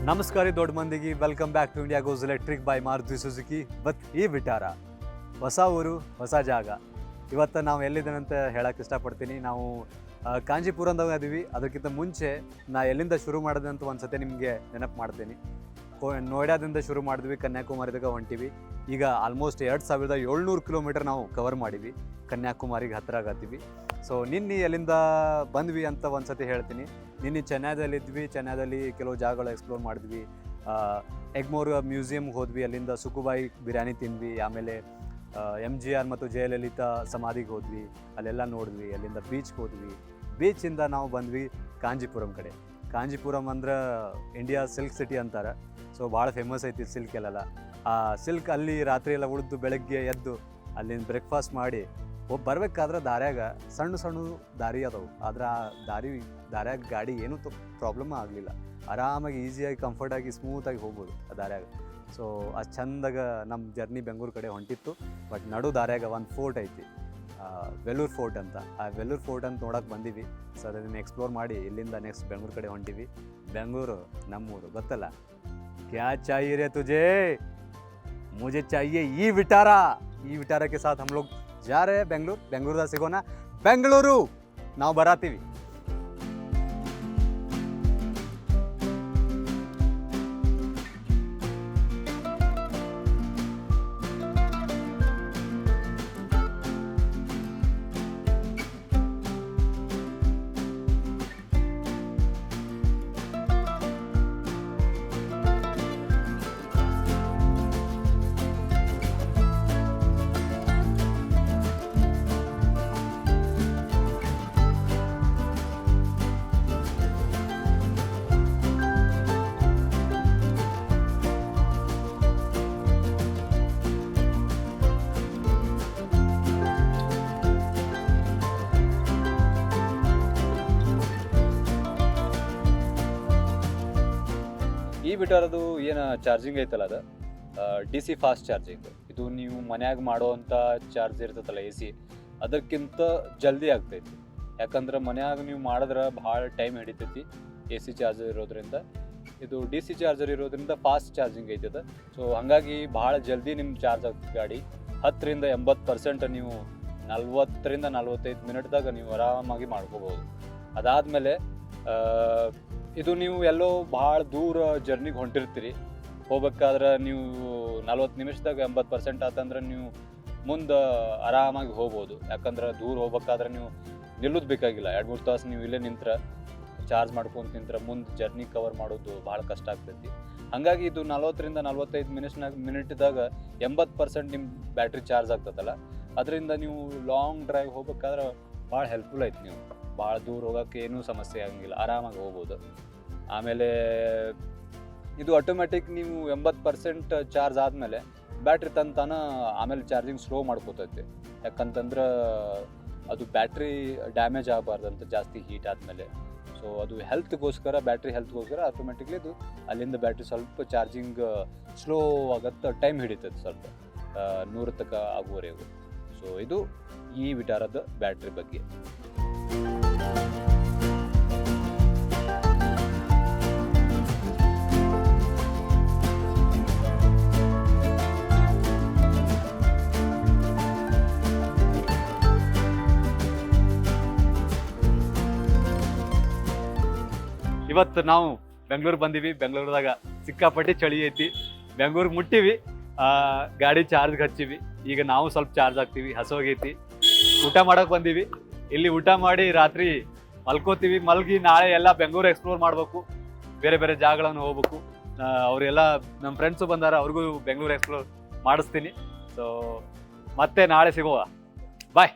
ನಮಸ್ಕಾರ ದೊಡ್ಡ ಮಂದಿಗೆ welcome back to India goes electric by Maruti Suzuki. But ಈ ವಿಟಾರ ಹೊಸ ಊರು ಹೊಸ ಜಾಗ. ಇವತ್ತು ನಾವು ಎಲ್ಲಿದ್ದೇನೆ ಅಂತ ಹೇಳಕ್ಕೆ ಇಷ್ಟಪಡ್ತೀನಿ. ನಾವು ಕಾಂಜೀಪುರಂದಾಗ ಅದೀವಿ. ಅದಕ್ಕಿಂತ ಮುಂಚೆ ನಾ ಎಲ್ಲಿಂದ ಶುರು ಮಾಡಿದೆ ಅಂತ ಒಂದು ಸತಿ ನಿಮಗೆ ನೆನಪು ಮಾಡ್ತೀನಿ. ನೋಯ್ಡಾದಿಂದ ಶುರು ಮಾಡಿದ್ವಿ, ಕನ್ಯಾಕುಮಾರಿದಾಗ ಹೊಂಟಿವಿ. ಈಗ ಆಲ್ಮೋಸ್ಟ್ 2700 ಕಿಲೋಮೀಟರ್ ನಾವು ಕವರ್ ಮಾಡಿವಿ, ಕನ್ಯಾಕುಮಾರಿಗೆ ಹತ್ತಿರ ಆಗತ್ತೀವಿ. ಸೊ ನಿನ್ನೆ ಎಲ್ಲಿಂದ ಬಂದ್ವಿ ಅಂತ ಒಂದು ಸತಿ ಹೇಳ್ತೀನಿ. ನಿನ್ನೆ ಚೆನ್ನೈದಲ್ಲಿದ್ವಿ. ಚೆನ್ನೈದಲ್ಲಿ ಕೆಲವು ಜಾಗಗಳು ಎಕ್ಸ್ಪ್ಲೋರ್ ಮಾಡಿದ್ವಿ. ಎಗ್ಮೋರ್ ಮ್ಯೂಸಿಯಮ್ಗೆ ಹೋದ್ವಿ, ಅಲ್ಲಿಂದ ಸುಕುಬಾಯಿ ಬಿರಿಯಾನಿ ತಿಂದ್ವಿ. ಆಮೇಲೆ MGR ಮತ್ತು ಜಯಲಲಿತಾ ಸಮಾಧಿಗೆ ಹೋದ್ವಿ, ಅಲ್ಲೆಲ್ಲ ನೋಡಿದ್ವಿ. ಅಲ್ಲಿಂದ ಬೀಚ್ಗೆ ಹೋದ್ವಿ. ಬೀಚಿಂದ ನಾವು ಬಂದ್ವಿ ಕಾಂಜೀಪುರಂ ಕಡೆ. ಕಾಂಜೀಪುರಂ ಅಂದ್ರೆ ಇಂಡಿಯಾ ಸಿಲ್ಕ್ ಸಿಟಿ ಅಂತಾರೆ. ಸೊ ಭಾಳ ಫೇಮಸ್ ಐತಿ ಸಿಲ್ಕ್ ಎಲ್ಲ. ಆ ಸಿಲ್ಕ್ ಅಲ್ಲಿ ರಾತ್ರಿ ಎಲ್ಲ ಉಳಿದು ಬೆಳಗ್ಗೆ ಎದ್ದು ಅಲ್ಲಿಂದ ಬ್ರೇಕ್ಫಾಸ್ಟ್ ಮಾಡಿ ಬರ್ಬೇಕಾದ್ರೆ ದಾರ್ಯಾಗ ಸಣ್ಣ ಸಣ್ಣ ದಾರಿ ಅದಾವು. ಆದ್ರೆ ಆ ದಾರ್ಯಾಗ ಗಾಡಿ ಏನೂ ಪ್ರಾಬ್ಲಮ್ ಆಗಲಿಲ್ಲ. ಆರಾಮಾಗಿ ಈಸಿಯಾಗಿ ಕಂಫರ್ಟಾಗಿ ಸ್ಮೂತಾಗಿ ಹೋಗ್ಬೋದು ಆ ದಾರ್ಯಾಗ. ಸೊ ಅದು ಚಂದಾಗ ನಮ್ಮ ಜರ್ನಿ ಬೆಂಗಳೂರು ಕಡೆ ಹೊಂಟಿತ್ತು. ಬಟ್ ನಡು ದಾರ್ಯಾಗ ಒಂದು ಫೋರ್ಟ್ ಐತಿ, ವೆಲ್ಲೂರ್ ಫೋರ್ಟ್ ಅಂತ. ಆ ವೆಲ್ಲೂರ್ ಫೋರ್ಟ್ ಅಂತ ನೋಡೋಕೆ ಬಂದೀವಿ. ಸೊ ಅದನ್ನು ಎಕ್ಸ್ಪ್ಲೋರ್ ಮಾಡಿ ಇಲ್ಲಿಂದ ನೆಕ್ಸ್ಟ್ ಬೆಂಗಳೂರು ಕಡೆ ಹೊಂಟಿವಿ. ಬೆಂಗಳೂರು ನಮ್ಮೂರು ಗೊತ್ತಲ್ಲ. ಕ್ಯಾ ಚಾಹಿಯೆ ರೇ ತುಜೆ? मुझे चाहिए ಈ ವಿಟಾರ. ಈ ವಿಟಾರ के साथ हम लोग जा रहे हैं ಬೆಂಗಳೂರು. ಬೆಂಗಳೂರದಾಗ ಸಿಗೋಣ. ಬೆಂಗಳೂರು ನಾವು ಬರಾತೀವಿ. ಈ ವಿಟಾರದು ಏನು ಚಾರ್ಜಿಂಗ್ ಐತಲ್ಲ, ಅದು DC ಫಾಸ್ಟ್ ಚಾರ್ಜಿಂಗ್. ಇದು ನೀವು ಮನ್ಯಾಗ ಮಾಡೋವಂಥ ಚಾರ್ಜ್ ಇರ್ತೈತಲ್ಲ AC, ಅದಕ್ಕಿಂತ ಜಲ್ದಿ ಆಗ್ತೈತಿ. ಯಾಕಂದ್ರೆ ಮನ್ಯಾಗ ನೀವು ಮಾಡಿದ್ರೆ ಭಾಳ ಟೈಮ್ ಹಿಡಿತೈತಿ AC ಚಾರ್ಜರ್ ಇರೋದ್ರಿಂದ. ಇದು DC ಚಾರ್ಜರ್ ಇರೋದ್ರಿಂದ ಫಾಸ್ಟ್ ಚಾರ್ಜಿಂಗ್ ಐತದ. ಸೊ ಹಾಗಾಗಿ ಭಾಳ ಜಲ್ದಿ ನಿಮ್ಮ ಚಾರ್ಜ್ ಆಗ್ತದೆ ಗಾಡಿ. 10ರಿಂದ 80% ನೀವು 40ರಿಂದ 45 ಮಿನಿಟ್ದಾಗ ನೀವು ಆರಾಮಾಗಿ ಮಾಡ್ಕೋಬೋದು. ಅದಾದಮೇಲೆ ಇದು ನೀವು ಎಲ್ಲೋ ಭಾಳ ದೂರ ಜರ್ನಿಗೆ ಹೊಂಟಿರ್ತೀರಿ. ಹೋಗ್ಬೇಕಾದ್ರೆ ನೀವು 40 ನಿಮಿಷದಾಗ 80% ಆತಂದ್ರೆ ನೀವು ಮುಂದೆ ಆರಾಮಾಗಿ ಹೋಗ್ಬೋದು. ಯಾಕಂದ್ರೆ ದೂರ ಹೋಗ್ಬೇಕಾದ್ರೆ ನೀವು ನಿಲ್ಲೋದು ಬೇಕಾಗಿಲ್ಲ. 2-3 ತಾಸು ನೀವು ಇಲ್ಲೇ ನಿಂತ್ರೆ ಚಾರ್ಜ್ ಮಾಡ್ಕೊಂಡು ನಿಂತ್ರೆ ಮುಂದೆ ಜರ್ನಿ ಕವರ್ ಮಾಡೋದು ಭಾಳ ಕಷ್ಟ ಆಗ್ತೈತಿ. ಹಾಗಾಗಿ ಇದು 40ರಿಂದ 45 ಮಿನಿಟ್ದಾಗ 80% ನಿಮ್ಮ ಬ್ಯಾಟ್ರಿ ಚಾರ್ಜ್ ಆಗ್ತದಲ್ಲ. ಅದರಿಂದ ನೀವು ಲಾಂಗ್ ಡ್ರೈವ್ ಹೋಗ್ಬೇಕಾದ್ರೆ ಭಾಳ ಹೆಲ್ಪ್ಫುಲ್ ಐತಿ. ನೀವು ಭಾಳ ದೂರ ಹೋಗೋಕ್ಕೆ ಏನೂ ಸಮಸ್ಯೆ ಆಗಂಗಿಲ್ಲ, ಆರಾಮಾಗಿ ಹೋಗ್ಬೋದು. ಆಮೇಲೆ ಇದು ಆಟೋಮೆಟಿಕ್ ನೀವು 80% ಚಾರ್ಜ್ ಆದಮೇಲೆ ಬ್ಯಾಟ್ರಿ ತಂತಾನ ಆಮೇಲೆ ಚಾರ್ಜಿಂಗ್ ಸ್ಲೋ ಮಾಡ್ಕೋತೈತೆ. ಯಾಕಂತಂದ್ರೆ ಅದು ಬ್ಯಾಟ್ರಿ ಡ್ಯಾಮೇಜ್ ಆಗಬಾರ್ದಂತ ಜಾಸ್ತಿ ಹೀಟ್ ಆದಮೇಲೆ. ಸೊ ಅದು ಬ್ಯಾಟ್ರಿ ಹೆಲ್ತ್ಗೋಸ್ಕರ ಆಟೋಮೆಟಿಕ್ಲಿ ಅದು ಅಲ್ಲಿಂದ ಬ್ಯಾಟ್ರಿ ಸ್ವಲ್ಪ ಚಾರ್ಜಿಂಗ್ ಸ್ಲೋ ಆಗತ್ತೆ, ಟೈಮ್ ಹಿಡಿತೈತೆ ಸ್ವಲ್ಪ 100 ತನಕ ಆಗುವವರೆಗೂ. ಸೊ ಇದು ಈ ವಿಟಾರದ ಬ್ಯಾಟ್ರಿ ಬಗ್ಗೆ. ಇವತ್ತು ನಾವು ಬೆಂಗಳೂರು ಬಂದೀವಿ. ಬೆಂಗಳೂರದಾಗ ಸಿಕ್ಕಾಪಟ್ಟೆ ಚಳಿ ಐತಿ. ಬೆಂಗಳೂರಿಗೆ ಮುಟ್ಟಿವಿ, ಗಾಡಿ ಚಾರ್ಜ್ಗೆ ಹಚ್ಚಿವಿ. ಈಗ ನಾವು ಸ್ವಲ್ಪ ಚಾರ್ಜ್ ಆಗ್ತೀವಿ. ಹಸೋಗೈತಿ. ಊಟ ಮಾಡೋಕೆ ಬಂದೀವಿ. ಇಲ್ಲಿ ಊಟ ಮಾಡಿ ರಾತ್ರಿ ಮಲ್ಕೋತೀವಿ. ಮಲ್ಗಿ ನಾಳೆ ಎಲ್ಲ ಬೆಂಗಳೂರು ಎಕ್ಸ್ಪ್ಲೋರ್ ಮಾಡಬೇಕು, ಬೇರೆ ಬೇರೆ ಜಾಗಗಳನ್ನು ಹೋಗ್ಬೇಕು. ಅವರೆಲ್ಲ ನಮ್ಮ ಫ್ರೆಂಡ್ಸು ಬಂದಾರ, ಅವ್ರಿಗೂ ಬೆಂಗಳೂರು ಎಕ್ಸ್ಪ್ಲೋರ್ ಮಾಡಿಸ್ತೀನಿ. ಸೊ ಮತ್ತೆ ನಾಳೆ ಸಿಗುವ. ಬಾಯ್.